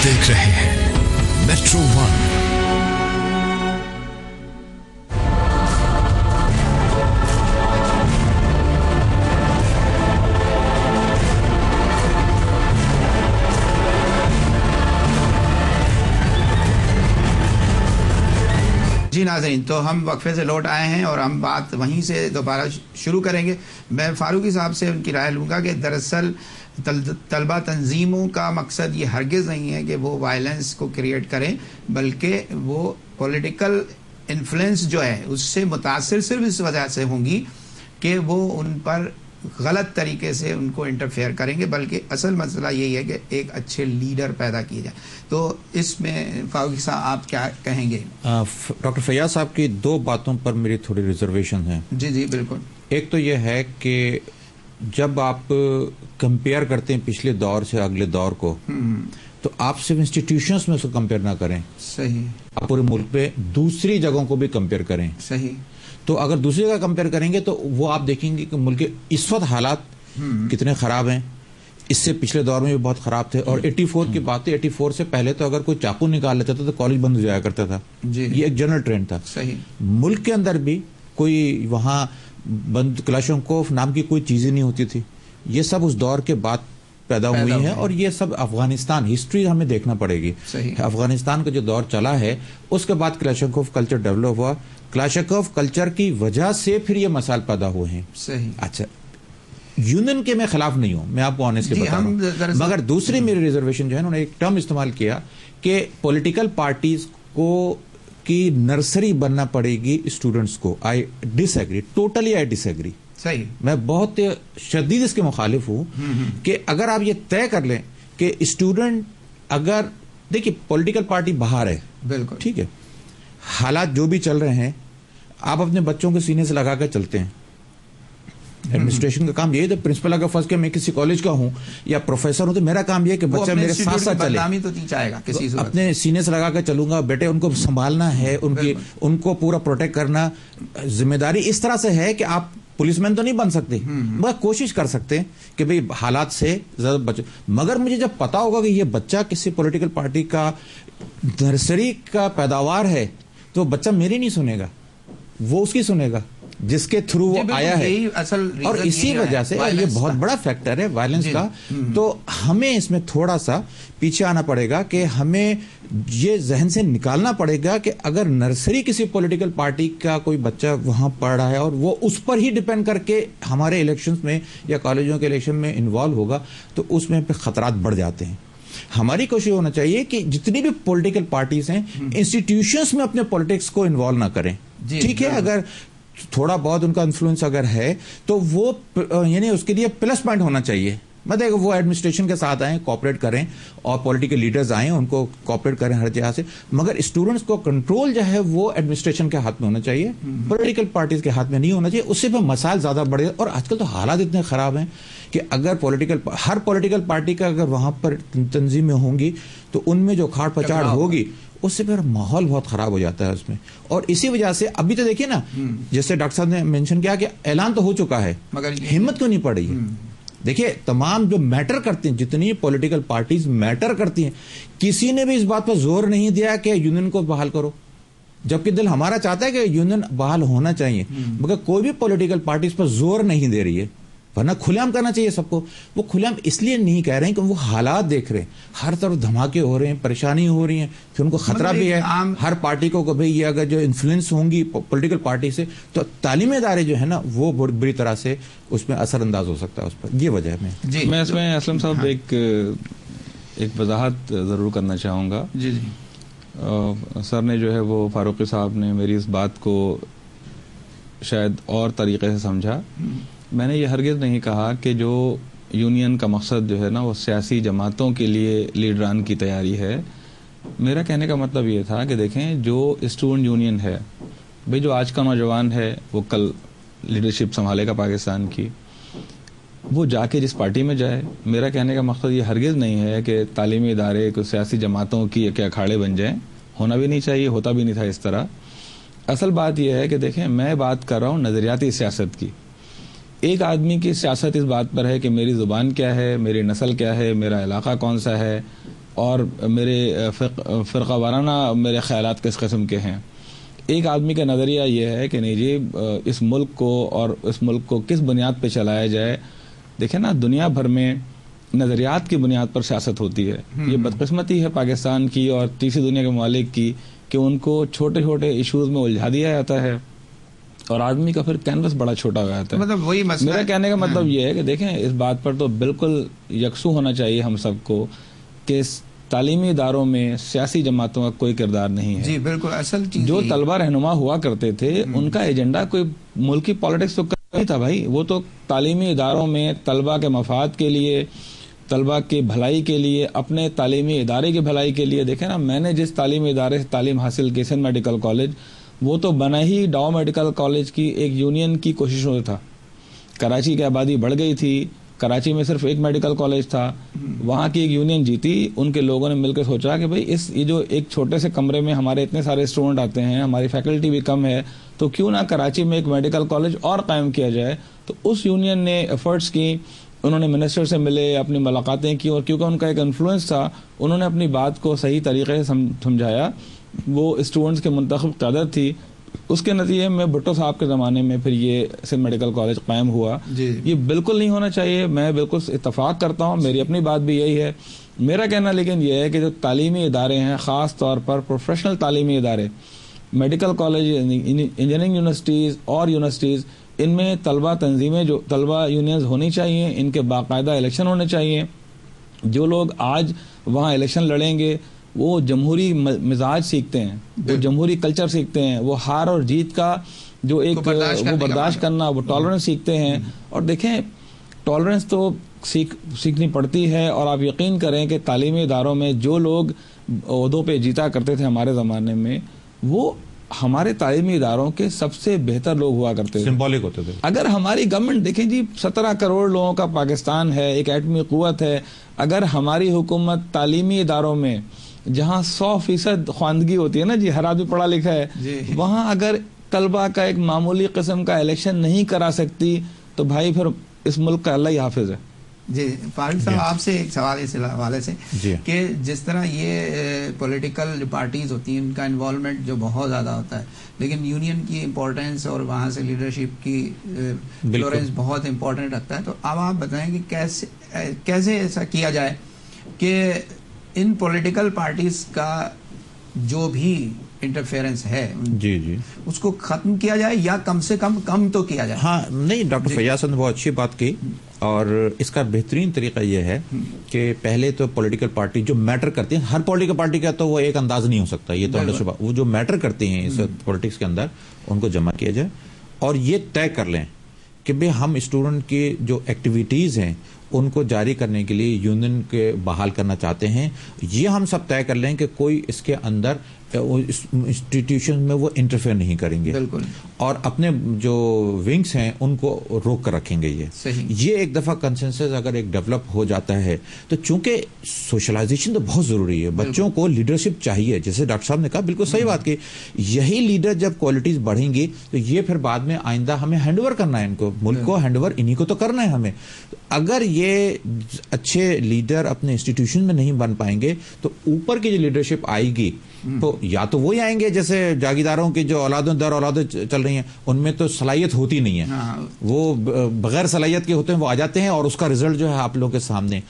आप देख रहे हैं मेट्रो वन। जी नाज़रीन, तो हम वक्फे से लौट आए हैं और हम बात वहीं से दोबारा शुरू करेंगे। मैं फारूकी साहब से उनकी राय लूँगा कि दरअसल तलबा तंजीमों का मकसद ये हरगिज़ नहीं है कि वो वायलेंस को क्रिएट करें, बल्कि वो पॉलिटिकल इन्फ्लुएंस जो है उससे मुतासिर सिर्फ इस वजह से होंगी कि वो उन पर गलत तरीके से उनको इंटरफेयर करेंगे, बल्कि असल मसला यही है कि एक अच्छे लीडर पैदा किए जाए। तो इसमें फारूकी साहब आप क्या कहेंगे? डॉक्टर फैयाज साहब की दो बातों पर मेरी थोड़ी रिजर्वेशन है। जी जी बिल्कुल। एक तो ये है कि जब आप कंपेयर करते हैं पिछले दौर से अगले दौर को, तो आप सिर्फ इंस्टीट्यूशंस में उसको कंपेयर ना करें। सही। आप पूरे मुल्क पे दूसरी जगहों को भी कंपेयर करें। सही। तो अगर दूसरी जगह कंपेयर करेंगे तो वो आप देखेंगे कि मुल्क के इस वक्त हालात कितने खराब हैं। इससे पिछले दौर में भी बहुत खराब थे। और 84 की बात है, 84 से पहले तो अगर कोई चाकू निकाल लेता था तो कॉलेज बंद हो जाया करता था। ये एक जनरल ट्रेंड था। सही। मुल्क के अंदर भी कोई वहां बंद क्लाशंकोव नाम की कोई चीजें नहीं होती थी। ये सब उस दौर के बाद पैदा हुई है। और ये सब अफगानिस्तान हिस्ट्री हमें देखना पड़ेगी। अफगानिस्तान का जो दौर चला है उसके बाद क्लाशंकोव कल्चर डेवलप हुआ। क्लाशंकोव कल्चर की वजह से फिर ये मसाइल पैदा हुए हैं। सही। अच्छा, यूनियन के मैं खिलाफ नहीं हूं, मैं आपको ऑनेस्टली बता रहा हूं, मगर दूसरी मेरी रिजर्वेशन जो है उन्होंने एक टर्म इस्तेमाल किया कि पॉलिटिकल पार्टीज को की नर्सरी बनना पड़ेगी स्टूडेंट्स को। I disagree, totally I disagree. सही। मैं बहुत शदीद इसके मुखालिफ हूं कि अगर आप ये तय कर लें कि स्टूडेंट, अगर देखिए पॉलिटिकल पार्टी बाहर है, बिल्कुल ठीक है, हालात जो भी चल रहे हैं आप अपने बच्चों को सीने से लगा कर चलते हैं। एडमिनिस्ट्रेशन का काम यही है। प्रिंसिपल अगर फंस के मैं किसी कॉलेज का हूं या प्रोफेसर हूं तो मेरा काम यह है कि बच्चा मेरे साथ साथ चले। तो चाहेगा किसी अपने सीने से लगा कर चलूंगा। बेटे उनको संभालना है, उनको पूरा प्रोटेक्ट करना जिम्मेदारी इस तरह से है कि आप पुलिसमैन तो नहीं बन सकते, मगर कोशिश कर सकते हैं कि भाई हालात से ज्यादा बचे। मगर मुझे जब पता होगा कि ये बच्चा किसी पॉलिटिकल पार्टी का नर्सरी का पैदावार है तो बच्चा मेरी नहीं सुनेगा, वो उसकी सुनेगा जिसके थ्रू वो आया है। और इसी वजह से ये बहुत बड़ा फैक्टर है वायलेंस का। तो हमें इसमें थोड़ा सा पीछे आना पड़ेगा कि हमें ये जहन से निकालना पड़ेगा कि अगर नर्सरी किसी पॉलिटिकल पार्टी का कोई बच्चा वहां पढ़ रहा है और वो उस पर ही डिपेंड करके हमारे इलेक्शंस में या कॉलेजों के इलेक्शन में इन्वॉल्व होगा तो उसमें फिर खतरात बढ़ जाते हैं। हमारी कोशिश होना चाहिए कि जितनी भी पॉलिटिकल पार्टीज हैं इंस्टीट्यूशंस में अपने पॉलिटिक्स को इन्वॉल्व ना करें। ठीक है, अगर थोड़ा बहुत उनका इन्फ्लुएंस अगर है तो वो यानी उसके लिए प्लस पॉइंट होना चाहिए। मतलब वो एडमिनिस्ट्रेशन के साथ आए, कोऑपरेट करें और पॉलिटिकल लीडर्स आए उनको कोऑपरेट करें हर जगह से। मगर स्टूडेंट्स को कंट्रोल जो है वो एडमिनिस्ट्रेशन के हाथ में होना चाहिए, पॉलिटिकल पार्टीज के हाथ में नहीं होना चाहिए। उससे फिर मसाइल ज्यादा बढ़े। और आजकल तो हालात इतने खराब हैं कि अगर हर पॉलिटिकल पार्टी का अगर वहां पर तंजीमें होंगी तो उनमें जो खाड़ पछाड़ होगी उससे फिर माहौल बहुत खराब हो जाता है उसमें। और इसी वजह से अभी तो देखिए ना, जैसे डॉक्टर साहब ने मेंशन किया कि ऐलान तो हो चुका है मगर हिम्मत क्यों नहीं पड़ी है। देखिए तमाम जो मैटर करते हैं, जितनी पॉलिटिकल पार्टीज मैटर करती हैं, किसी ने भी इस बात पर जोर नहीं दिया कि यूनियन को बहाल करो, जबकि दिल हमारा चाहता है कि यूनियन बहाल होना चाहिए। मगर कोई भी पॉलिटिकल पार्टी इस पर जोर नहीं दे रही है, वरना खुलेआम करना चाहिए सबको। वो खुलेआम इसलिए नहीं कह रहे हैं कि वो हालात देख रहे हैं, हर तरफ धमाके हो रहे हैं, परेशानी हो रही है, फिर उनको खतरा भी है हर पार्टी को कि भाई ये अगर जो इन्फ्लुएंस होंगी पॉलिटिकल पार्टी से तो तालीमी इदारे जो है ना वो बहुत बुरी तरह से उसमें असरअंदाज हो सकता है उस पर। ये वजह है। मैं इसमें असलम साहब एक वजाहत जरूर करना चाहूँगा। जी जी। सर ने जो है वो फारूकी साहब ने मेरी इस बात को शायद और तरीके से समझा। मैंने ये हरगिज़ नहीं कहा कि जो यूनियन का मकसद जो है ना वो सियासी जमातों के लिए लीडरान की तैयारी है। मेरा कहने का मतलब ये था कि देखें जो स्टूडेंट यूनियन है, भाई जो आज का नौजवान है वो कल लीडरशिप संभालेगा पाकिस्तान की, वो जाके जिस पार्टी में जाए। मेरा कहने का मकसद ये हरगिज़ नहीं है कि तालीमी इदारे को सियासी जमातों की के अखाड़े बन जाएं, होना भी नहीं चाहिए, होता भी नहीं था इस तरह। असल बात यह है कि देखें मैं बात कर रहा हूँ नज़रियाती सियासत की। एक आदमी की सियासत इस बात पर है कि मेरी ज़ुबान क्या है, मेरी नस्ल क्या है, मेरा इलाका कौन सा है اور میرے فرقہ وارانہ میرے خیالات کس قسم کے ہیں. ایک آدمی کا نظریہ یہ ہے کہ نہیں جی اس ملک کو کس بنیاد پہ چلایا جائے. دیکھیں نا, دنیا بھر میں نظریات کی بنیاد پر سیاست ہوتی ہے. یہ بدقسمتی ہے پاکستان کی اور تیسری دنیا کے ممالک کی کہ ان کو چھوٹے چھوٹے ایشوز میں الجھا دیا جاتا ہے اور آدمی کا پھر کینوس بڑا چھوٹا ہو جاتا ہے. مطلب وہی مسئلہ, میرا کہنے کا مطلب یہ ہے کہ دیکھیں اس بات پر تو بالکل یکسو ہونا چاہیے ہم سب کو کہ تعلیمی اداروں میں سیاسی جماعتوں کا کوئی کردار نہیں ہے. جی بالکل, اصل چیز جو طلبہ رہنما ہوا کرتے تھے ان کا ایجنڈا کوئی ملکی پالیٹکس تو نہیں تھا بھائی. وہ تو تعلیمی اداروں میں طلبہ کے مفاد کے لیے, طلبہ کی بھلائی کے لیے, اپنے تعلیمی ادارے کی بھلائی کے لیے. دیکھیں نا, میں نے جس تعلیمی ادارے سے تعلیم حاصل کی سندھ میڈیکل کالج, وہ تو بنا ہی ڈاؤ میڈیکل کالج کی ایک یونین کی کوششوں سے تھا. کراچی کی آبادی بڑھ گئی تھی, کراچی میں صرف ایک میڈیکل کالج تھا, وہاں کی ایک یونین جیتی. ان کے لوگوں نے مل کے سوچا کہ بھئی یہ جو ایک چھوٹے سے کمرے میں ہمارے اتنے سارے اسٹوڈنٹ آتے ہیں, ہماری فیکلٹی بھی کم ہے, تو کیوں نہ کراچی میں ایک میڈیکل کالج اور قائم کیا جائے. تو اس یونین نے ایفرٹس کی, انہوں نے منسٹر سے ملے, اپنی ملاقاتیں کی, اور کیونکہ ان کا ایک انفلوئنس تھا انہوں نے اپنی بات کو صحیح طریقے سے سمجھایا. وہ اسٹوڈنٹس کے منتخب قیادت تھی. اس کے نتیجے میں بھٹو صاحب کے زمانے میں پھر یہ سندھ میڈیکل کالج قائم ہوا. یہ بالکل نہیں ہونا چاہیے, میں بالکل اتفاق کرتا ہوں, میری اپنی بات بھی یہی ہے. میرا کہنا لیکن یہ ہے کہ جو تعلیمی ادارے ہیں, خاص طور پر پروفیشنل تعلیمی ادارے, میڈیکل کالج, انجینئرنگ یونیورسٹیز اور یونیورسٹیز, ان میں طلبہ تنظیمیں, جو طلبہ یونینز ہونی چاہیے, ان کے باقاعدہ الیکشن ہونے چاہیے. جو لوگ آج وہاں الیکشن لڑیں گے وہ جمہوری مزاج سیکھتے ہیں, وہ جمہوری کلچر سیکھتے ہیں, وہ ہار اور جیت کا جو ایک وہ برداشت کرنا, وہ ٹالرنس سیکھتے ہیں. اور دیکھیں ٹالرنس تو سیکھنی پڑتی ہے. اور آپ یقین کریں کہ تعلیمی اداروں میں جو لوگ عہدوں پہ جیتا کرتے تھے ہمارے زمانے میں, وہ ہمارے تعلیمی اداروں کے سب سے بہتر لوگ ہوا کرتے تھے, سمبولک ہوتے تھے. اگر ہماری گورنمنٹ دیکھیں جی 17 کروڑ لوگوں کا پاکستان ہے, ایک ایٹمی قوت ہے, اگر ہماری حکومت تعلیمی اداروں میں جہاں 100% خواندگی ہوتی ہے نا جی, ہر آدمی پڑھا لکھا ہے, وہاں اگر طلبہ کا ایک معمولی قسم کا الیکشن نہیں کرا سکتی تو بھائی پھر اس ملک کا اللہ ہی حافظ ہے. جی فاروق صاحب, آپ سے ایک سوال اس حوالے سے کہ جس طرح یہ پولیٹیکل پارٹیز ہوتی ہیں, ان کا انوالومنٹ جو بہت زیادہ ہوتا ہے, لیکن یونین کی امپورٹنس اور وہاں سے لیڈرشپ کی فلورنس بہت امپورٹنٹ رکھتا ہے. تو اب آپ بتائیں کہ کیسے ایسا کیا جائے کہ ان پولیٹیکل پارٹیز کا جو بھی انٹرفیئرنس ہے جی اس کو ختم کیا جائے, یا کم سے کم تو کیا جائے. ہاں نہیں, ڈاکٹر فیاض نے بہت اچھی بات کی, اور اس کا بہترین طریقہ یہ ہے کہ پہلے تو پولیٹیکل پارٹی جو میٹر کرتی ہیں, ہر پولیٹیکل پارٹی کا تو وہ ایک انداز نہیں ہو سکتا, یہ تو وہ جو میٹر کرتی ہیں اس پولیٹکس کے اندر, ان کو جمع کیا جائے اور یہ طے کر لیں کہ بھئی ہم اسٹوڈنٹ کی جو ایکٹیویٹیز ہیں ان کو جاری کرنے کے لیے یونین کے بحال کرنا چاہتے ہیں. یہ ہم سب طے کر لیں کہ کوئی اس کے اندر انسٹیٹیوشن میں وہ انٹرفیئر نہیں کریں گے, اور اپنے جو ونگز ہیں ان کو روک کر رکھیں گے. یہ ایک دفعہ کنسنسس اگر ایک ڈیولپ ہو جاتا ہے تو, چونکہ سوشلائزیشن تو بہت ضروری ہے, بچوں کو لیڈرشپ چاہیے, جیسے ڈاکٹر صاحب نے کہا بالکل صحیح بات کی, یہی لیڈر جب کوالٹیز بڑھیں گی تو یہ پھر بعد میں آئندہ ہمیں ہینڈ اوور کرنا ہے, ان کو, ملک کو ہینڈ اوور انہی کو تو کرنا ہے ہمیں. اگر یہ اچھے لیڈر اپنے انسٹیٹیوشن میں نہیں بن پائیں گے تو اوپر کی جو لیڈرشپ آئے گی تو یا تو وہی آئیں گے جیسے جاگیرداروں کی جو اولادوں در اولادیں چل رہی ہیں, ان میں تو صلاحیت ہوتی نہیں ہے, وہ بغیر صلاحیت کے ہوتے ہیں, وہ آ جاتے ہیں اور اس کا رزلٹ جو ہے آپ لوگوں کے سامنے.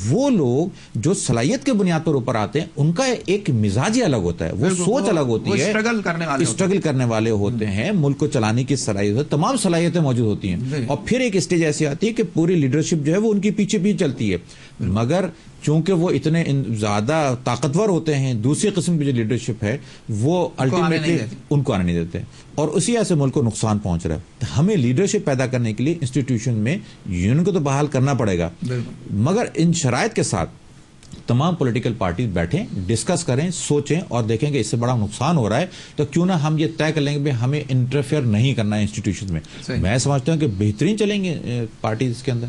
وہ لوگ جو صلاحیت کے بنیاد پر اوپر آتے ہیں ان کا ایک مزاج ہی الگ ہوتا ہے, وہ سوچ الگ ہوتی ہے, اسٹرگل کرنے والے ہوتے ہیں, ملک کو چلانے کی صلاحیت, تمام صلاحیتیں موجود ہوتی ہیں. اور پھر ایک اسٹیج ایسی آتی ہے کہ پوری لیڈرشپ جو ہے وہ ان کے پیچھے بھی چلتی ہے, مگر چونکہ وہ اتنے زیادہ طاقتور ہوتے ہیں, دوسری قسم کی جو لیڈرشپ ہے وہ الٹیمیٹلی ان کو آنے نہیں دیتے, اور اسی وجہ سے ملک کو نقصان پہنچ رہا ہے. ہمیں لیڈرشپ پیدا کرنے کے لیے انسٹیٹیوشن میں یونین کو تو بحال کرنا پڑے گا, مگر ان شرائط کے ساتھ تمام پولیٹیکل پارٹیز بیٹھیں, ڈسکس کریں, سوچیں اور دیکھیں کہ اس سے بڑا نقصان ہو رہا ہے تو کیوں نہ ہم یہ طے کر لیں گے ہمیں انٹرفیئر نہیں کرنا ہے انسٹیٹیوشن میں. میں سمجھتا ہوں کہ بہترین چلیں گے پارٹیز کے اندر.